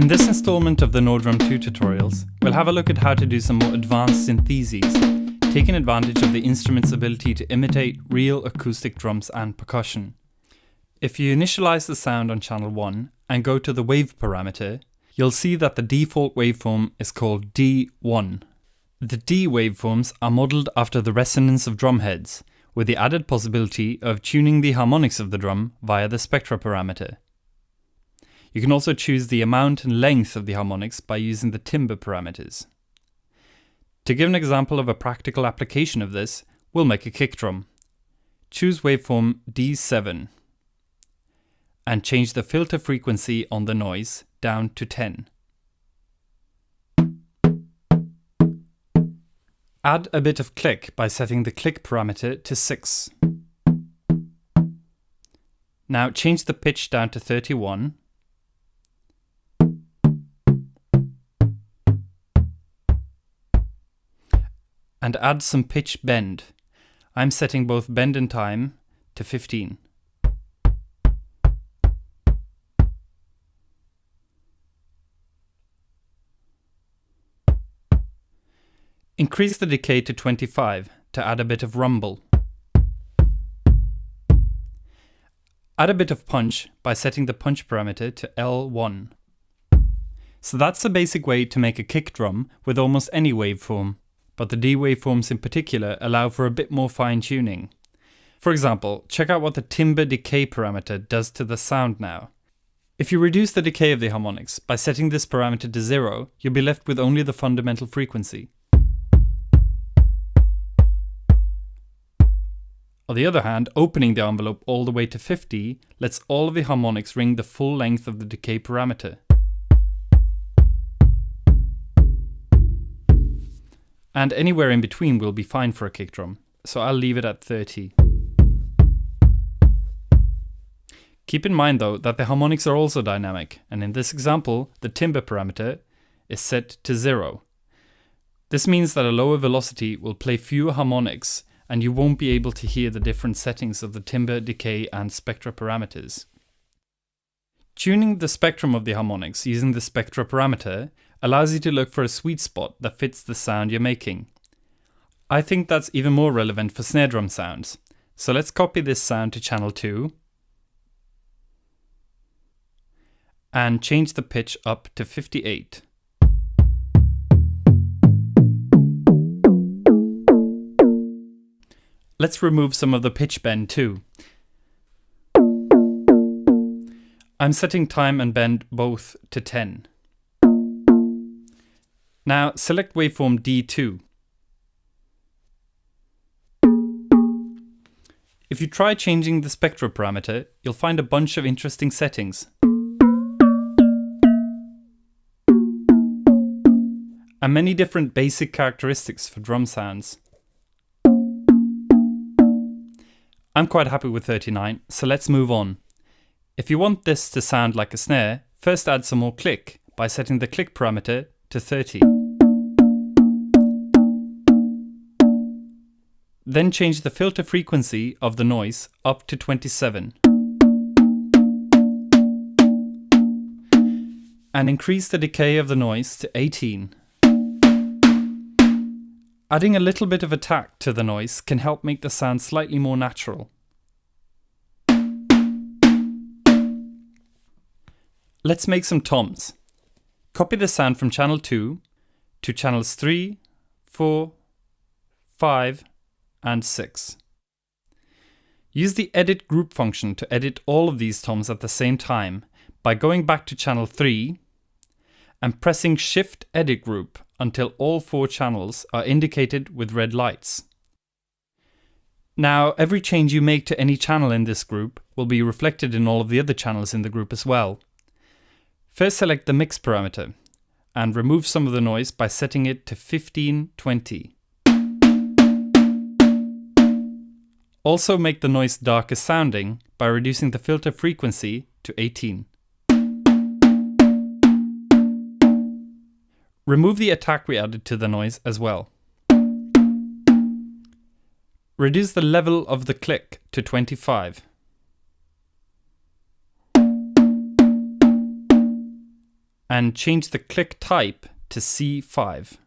In this installment of the Nordrum 2 tutorials, we'll have a look at how to do some more advanced syntheses, taking advantage of the instrument's ability to imitate real acoustic drums and percussion. If you initialize the sound on channel 1 and go to the wave parameter, you'll see that the default waveform is called D1. The D waveforms are modeled after the resonance of drum heads, with the added possibility of tuning the harmonics of the drum via the spectra parameter. You can also choose the amount and length of the harmonics by using the timbre parameters. To give an example of a practical application of this, we'll make a kick drum. Choose waveform D7 and change the filter frequency on the noise down to 10. Add a bit of click by setting the click parameter to 6. Now change the pitch down to 31. And add some pitch bend. I'm setting both bend and time to 15. Increase the decay to 25 to add a bit of rumble. Add a bit of punch by setting the punch parameter to L1. So that's the basic way to make a kick drum with almost any waveform, but the D waveforms in particular allow for a bit more fine tuning. For example, check out what the timbre decay parameter does to the sound now. If you reduce the decay of the harmonics by setting this parameter to 0, you'll be left with only the fundamental frequency. On the other hand, opening the envelope all the way to 50 lets all of the harmonics ring the full length of the decay parameter. And anywhere in between will be fine for a kick drum, so I'll leave it at 30. Keep in mind though that the harmonics are also dynamic, and in this example the timbre parameter is set to 0. This means that a lower velocity will play fewer harmonics and you won't be able to hear the different settings of the timbre, decay and spectra parameters. Tuning the spectrum of the harmonics using the spectra parameter allows you to look for a sweet spot that fits the sound you're making. I think that's even more relevant for snare drum sounds. So let's copy this sound to channel 2 and change the pitch up to 58. Let's remove some of the pitch bend too. I'm setting time and bend both to 10. Now select waveform D2. If you try changing the spectra parameter, you'll find a bunch of interesting settings. And many different basic characteristics for drum sounds. I'm quite happy with 39, so let's move on. If you want this to sound like a snare, first add some more click by setting the click parameter to 30. Then change the filter frequency of the noise up to 27. And increase the decay of the noise to 18. Adding a little bit of attack to the noise can help make the sound slightly more natural. Let's make some toms. Copy the sound from channel 2 to channels 3, 4, 5 and 6. Use the edit group function to edit all of these toms at the same time by going back to channel 3 and pressing Shift Edit Group until all 4 channels are indicated with red lights. Now, every change you make to any channel in this group will be reflected in all of the other channels in the group as well. First select the mix parameter and remove some of the noise by setting it to 1520. Also make the noise darker sounding by reducing the filter frequency to 18. Remove the attack we added to the noise as well. Reduce the level of the click to 25. and change the click type to C5.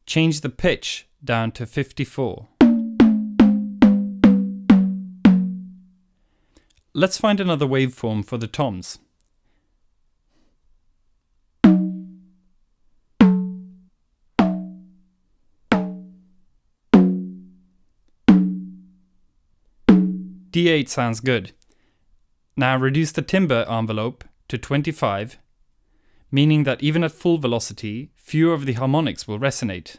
Change the pitch down to 54. Let's find another waveform for the toms. D8 sounds good. Now reduce the timbre envelope to 25, meaning that even at full velocity, fewer of the harmonics will resonate.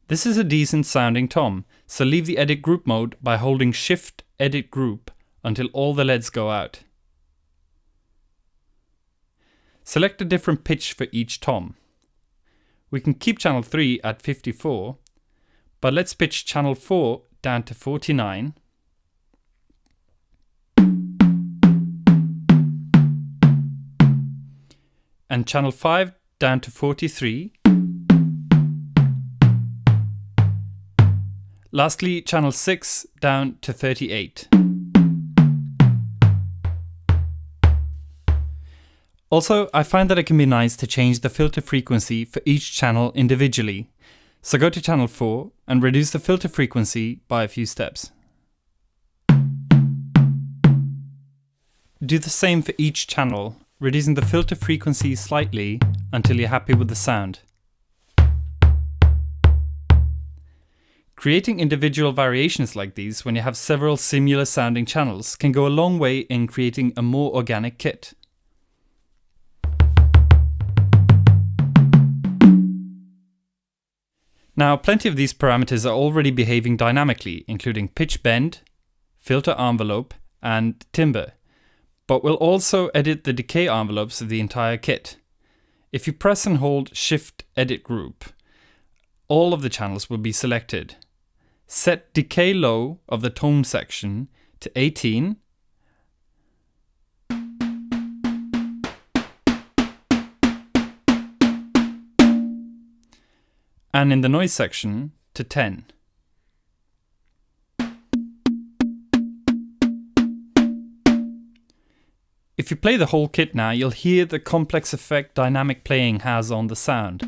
This is a decent sounding tom, so leave the edit group mode by holding Shift Edit Group until all the LEDs go out. Select a different pitch for each tom. We can keep channel 3 at 54, but let's pitch channel 4 down to 49. And channel 5 down to 43. Lastly, channel 6 down to 38. Also, I find that it can be nice to change the filter frequency for each channel individually. So go to channel 4 and reduce the filter frequency by a few steps. Do the same for each channel, reducing the filter frequency slightly until you're happy with the sound. Creating individual variations like these when you have several similar sounding channels can go a long way in creating a more organic kit. Now, plenty of these parameters are already behaving dynamically, including pitch bend, filter envelope, and timbre, but we'll also edit the decay envelopes of the entire kit. If you press and hold Shift Edit Group, all of the channels will be selected. Set decay low of the tone section to 18. And in the noise section to 10. If you play the whole kit now, you'll hear the complex effect dynamic playing has on the sound.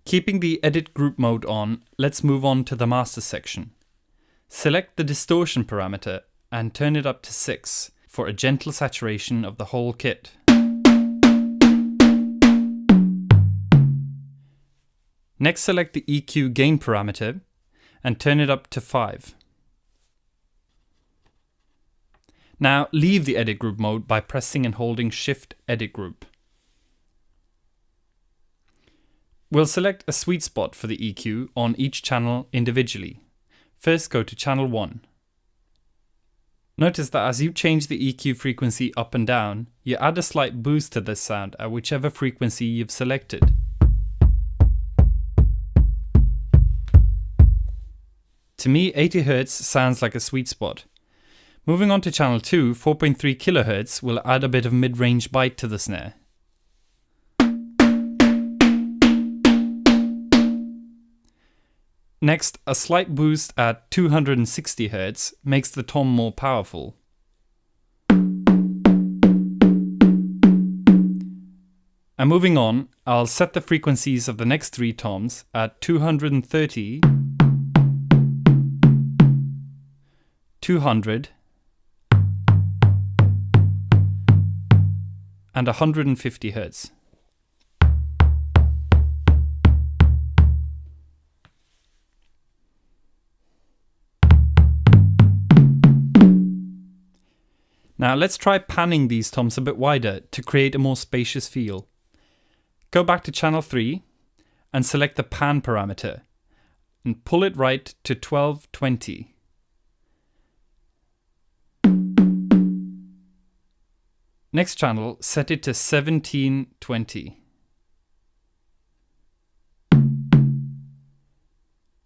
Keeping the edit group mode on, let's move on to the master section. Select the distortion parameter and turn it up to 6 for a gentle saturation of the whole kit. Next, select the EQ gain parameter and turn it up to 5. Now leave the edit group mode by pressing and holding Shift Edit Group. We'll select a sweet spot for the EQ on each channel individually. First, go to channel 1. Notice that as you change the EQ frequency up and down, you add a slight boost to this sound at whichever frequency you've selected. To me, 80 Hz sounds like a sweet spot. Moving on to channel 2, 4.3 kHz will add a bit of mid-range bite to the snare. Next, a slight boost at 260 Hz makes the tom more powerful. And moving on, I'll set the frequencies of the next 3 toms at 230, 200, and 150 Hz. Now let's try panning these toms a bit wider to create a more spacious feel. Go back to channel 3 and select the pan parameter and pull it right to 1220. Next channel, set it to 1720.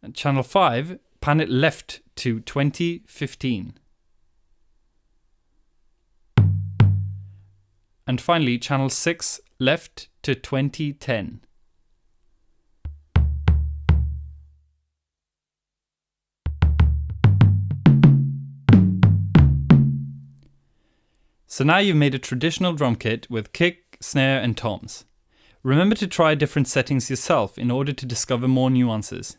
And channel 5, pan it left to 2015. And finally, channel 6 left to 2010. So now you've made a traditional drum kit with kick, snare and toms. Remember to try different settings yourself in order to discover more nuances.